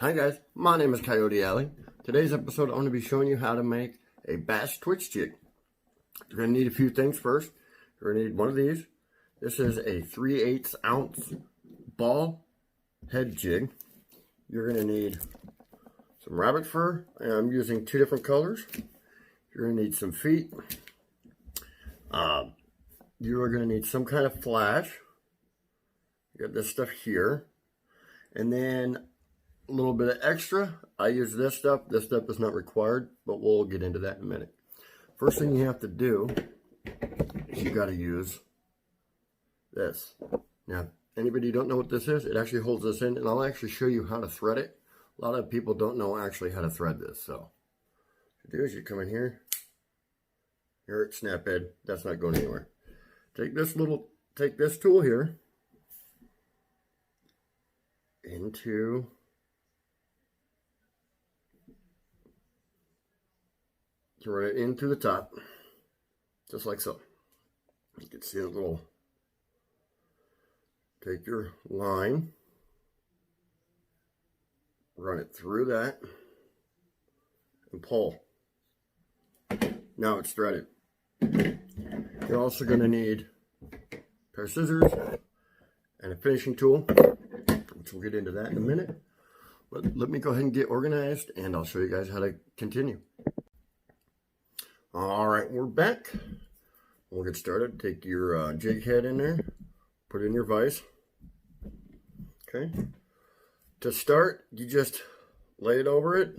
Hi guys, my name is Coyote Alley. Today's episode I'm going to be showing you how to make a bass twitch jig. You're going to need a few things first. You're going to need one of these. This is a 3/8 ounce ball head jig. You're going to need some rabbit fur, and I'm using two different colors. You're going to need some feet. You are going to need some kind of flash. You got this stuff here. And then a little bit of extra. I use this stuff. This stuff is not required, but we'll get into that in a minute. First thing you have to do is you got to use this. Now, anybody who don't know what this is, it actually holds this in, and I'll actually show you how to thread it. A lot of people don't know actually how to thread this. So, what you do is you come in here. Here, snap head. That's not going anywhere. Take this tool here into throw it in through the top, just like so. You can see a little, take your line, run it through that, and pull. Now it's threaded. You're also going to need a pair of scissors and a finishing tool, which we'll get into that in a minute. But let me go ahead and get organized, and I'll show you guys how to continue. All right, we're back. We'll get started. Take your jig head in there, put it in your vise. Okay. To start, you just lay it over it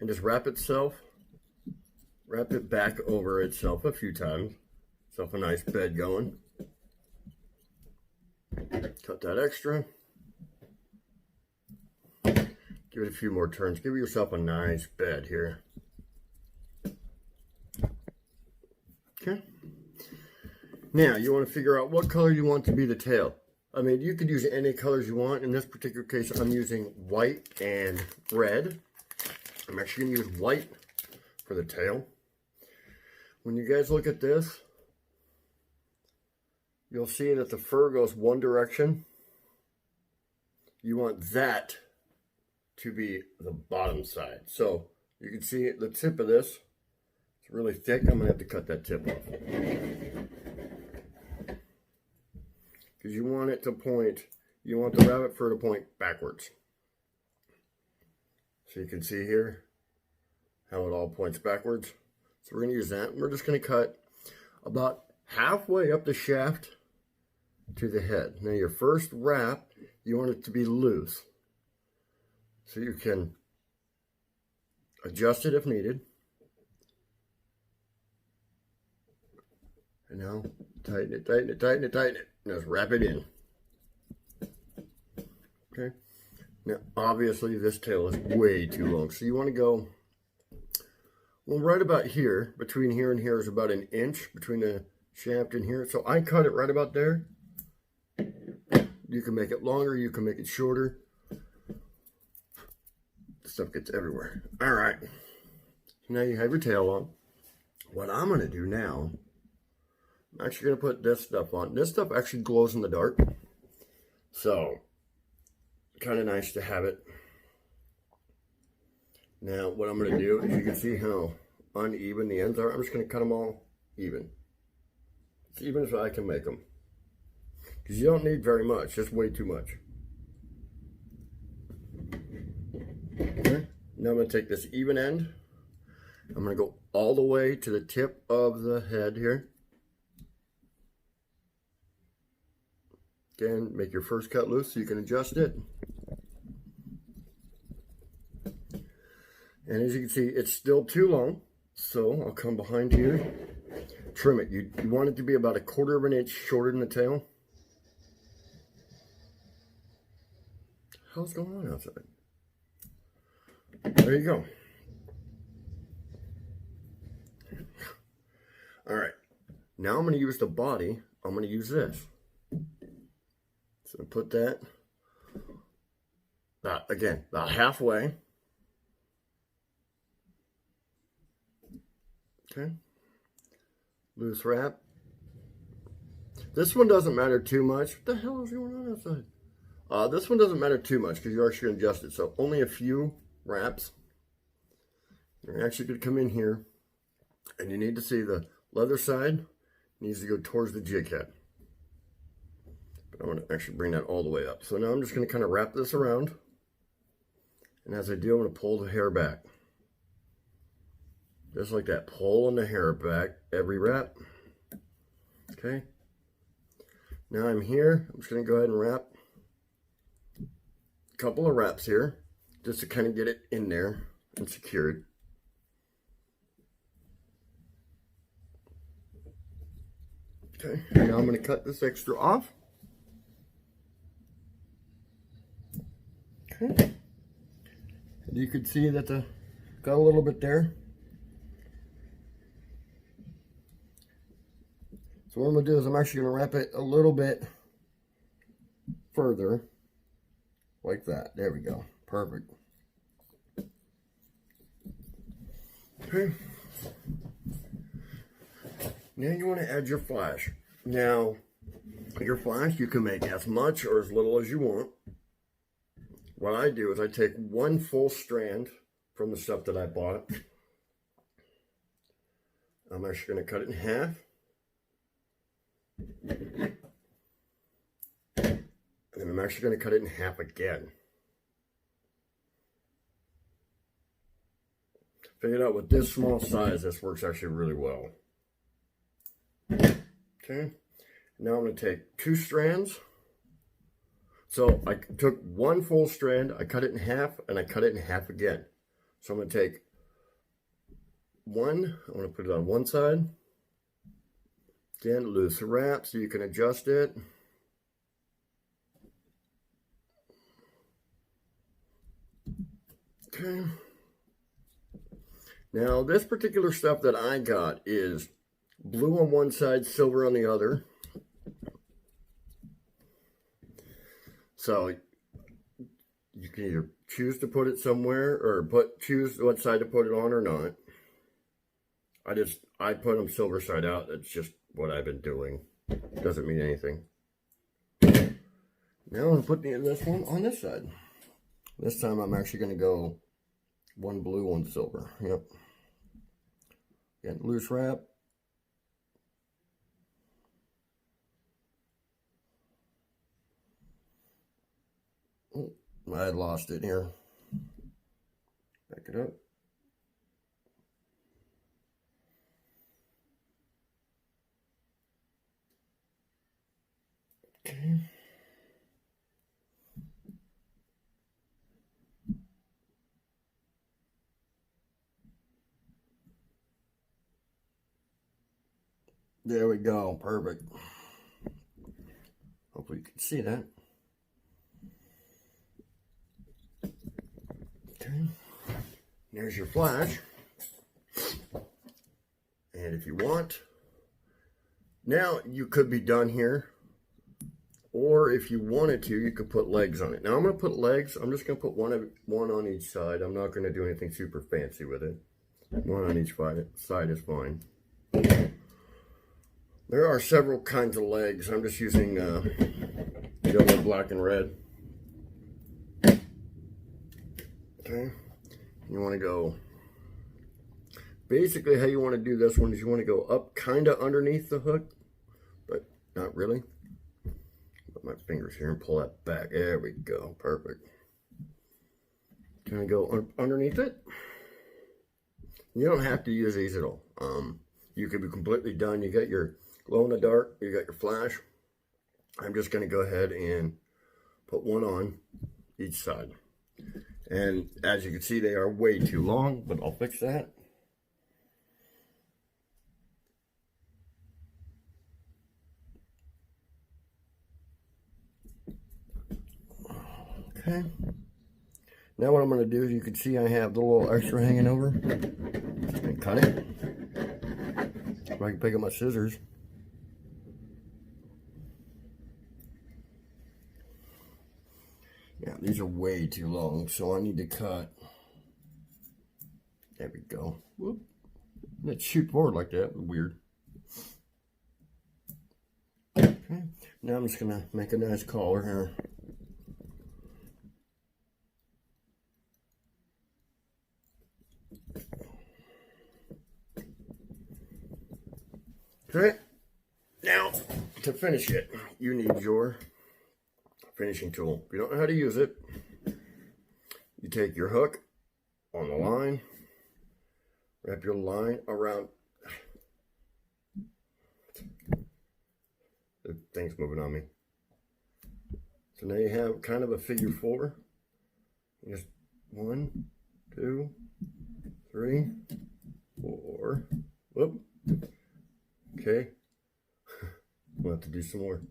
and just wrap it back over itself a few times. Self a nice bed going. Cut that extra. Give it a few more turns. Give yourself a nice bed here. Okay. Now you want to figure out what color you want to be the tail. I mean, you could use any colors you want. In this particular case, I'm using white and red. I'm actually going to use white for the tail. When you guys look at this, you'll see that the fur goes one direction. You want that to be the bottom side. So you can see the tip of this. It's really thick. I'm going to have to cut that tip off. Because you want it to point, you want the rabbit fur to point backwards. So you can see here how it all points backwards. So we're going to use that. We're just going to cut about halfway up the shaft to the head. Now your first wrap, you want it to be loose. So you can adjust it if needed. And now tighten it, tighten it, tighten it, tighten it. And just wrap it in. Okay. Now obviously this tail is way too long. So you want to go, well, right about here, between here and here is about an inch between the shaft and here. So I cut it right about there. You can make it longer, you can make it shorter. Stuff gets everywhere. All right. So now you have your tail on. What I'm going to do now, I'm actually going to put this stuff on. This stuff actually glows in the dark. So, kind of nice to have it. Now, what I'm going to do is you can see how uneven the ends are. I'm just going to cut them all even. As even as I can make them. Because you don't need very much. Just way too much. Okay. Now I'm going to take this even end. I'm going to go all the way to the tip of the head here. Again, make your first cut loose so you can adjust it. And as you can see, it's still too long. So I'll come behind here, trim it. You want it to be about 1/4 of an inch shorter than the tail. What's going on outside? There you go. All right. Now I'm going to use the body. I'm going to use this. So put that, again, about halfway. Okay. Loose wrap. This one doesn't matter too much. What the hell is going on outside? This one doesn't matter too much because you're actually going to adjust it. So only a few wraps. You're actually going to come in here and you need to see the leather side needs to go towards the jig head. But I'm going to actually bring that all the way up. So now I'm just going to kind of wrap this around. And as I do, I'm going to pull the hair back. Just like that, pulling the hair back every wrap. Okay. Now I'm here. I'm just going to go ahead and wrap a couple of wraps here just to kind of get it in there and secured. Okay, now I'm going to cut this extra off. Okay. And you can see that got a little bit there. So what I'm going to do is I'm actually going to wrap it a little bit further, like that. There we go. Perfect. Okay. Now you want to add your flash. Now, your flash you can make as much or as little as you want. What I do is I take one full strand from the stuff that I bought. I'm actually going to cut it in half. And then I'm actually going to cut it in half again. Figured out with this small size, this works actually really well. Okay, now I'm going to take 2 strands. So I took one full strand, I cut it in half, and I cut it in half again. So I'm going to take one, I'm going to put it on one side. Again, loose wrap so you can adjust it. Okay. Now this particular stuff that I got is blue on one side, silver on the other. So you can either choose to put it somewhere or choose what side to put it on or not. I put them silver side out. That's just what I've been doing. Doesn't mean anything. Now I'm going to put this one on this side. This time I'm actually going to go one blue, one silver. Yep. Again, loose wrap. Oh, I had lost it here. Back it up. Okay. There we go. Perfect. Hopefully you can see that. Okay. There's your flash. And if you want, now you could be done here. Or if you wanted to, you could put legs on it. Now I'm going to put legs. I'm just going to put one on each side. I'm not going to do anything super fancy with it. One on each side is fine. There are several kinds of legs. I'm just using yellow, black, and red. Okay. You want to go, basically how you want to do this one is you want to go up kind of underneath the hook, but not really. Put my fingers here and pull that back. There we go. Perfect. Kind of go underneath it. You don't have to use these at all. You could be completely done. You got your glow in the dark. You got your flash. I'm just going to go ahead and put one on each side. And as you can see, they are way too long, but I'll fix that. Okay. Now what I'm going to do is you can see I have the little extra hanging over. And cut it. If I can pick up my scissors. Yeah, these are way too long, so I need to cut. There we go. Whoop. Let's shoot forward like that. Weird. Okay. Now I'm just going to make a nice collar here. Now, to finish it, you need your finishing tool. If you don't know how to use it, you take your hook on the line, wrap your line around. The thing's moving on me. So now you have kind of a figure four. Just 1, 2, 3, 4. Whoop. Okay. We'll have to do some more.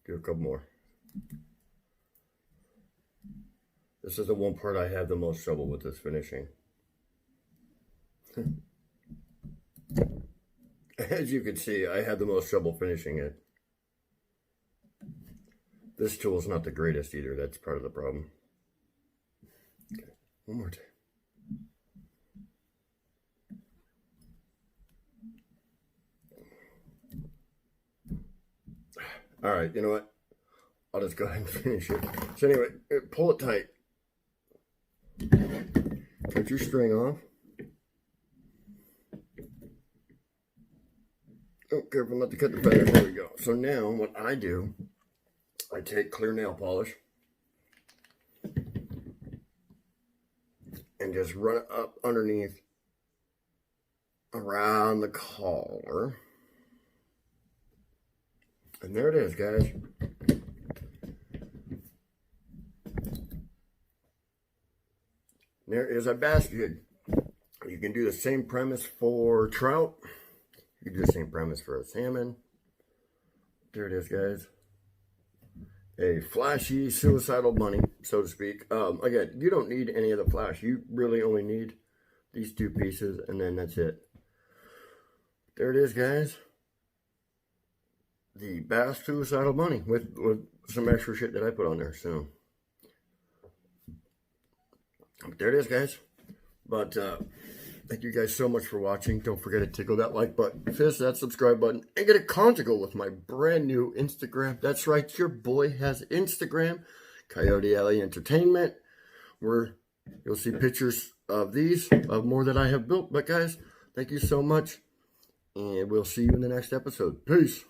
Do a couple more. This is the one part I have the most trouble with this finishing. As you can see, I had the most trouble finishing it. This tool is not the greatest either. That's part of the problem. Okay, one more time. All right, you know what? I'll just go ahead and finish it. So anyway, pull it tight. Cut your string off. Oh, careful not to cut the feather. There we go. So now what I do, I take clear nail polish and just run it up underneath around the collar. And there it is, guys. There is a basket. You can do the same premise for trout. You can do the same premise for a salmon. There it is, guys. A flashy suicidal bunny, so to speak. Again, you don't need any of the flash. You really only need these two pieces, and then that's it. There it is, guys. The bass suicidal bunny with some extra shit that I put on there. So there it is, guys. But thank you guys so much for watching. Don't forget to tickle that like button, fist that subscribe button, and get a contact with my brand new Instagram. That's right, your boy has Instagram, Coyote Alley Entertainment, where you'll see pictures of these, of more that I have built. But guys, thank you so much, and we'll see you in the next episode. Peace.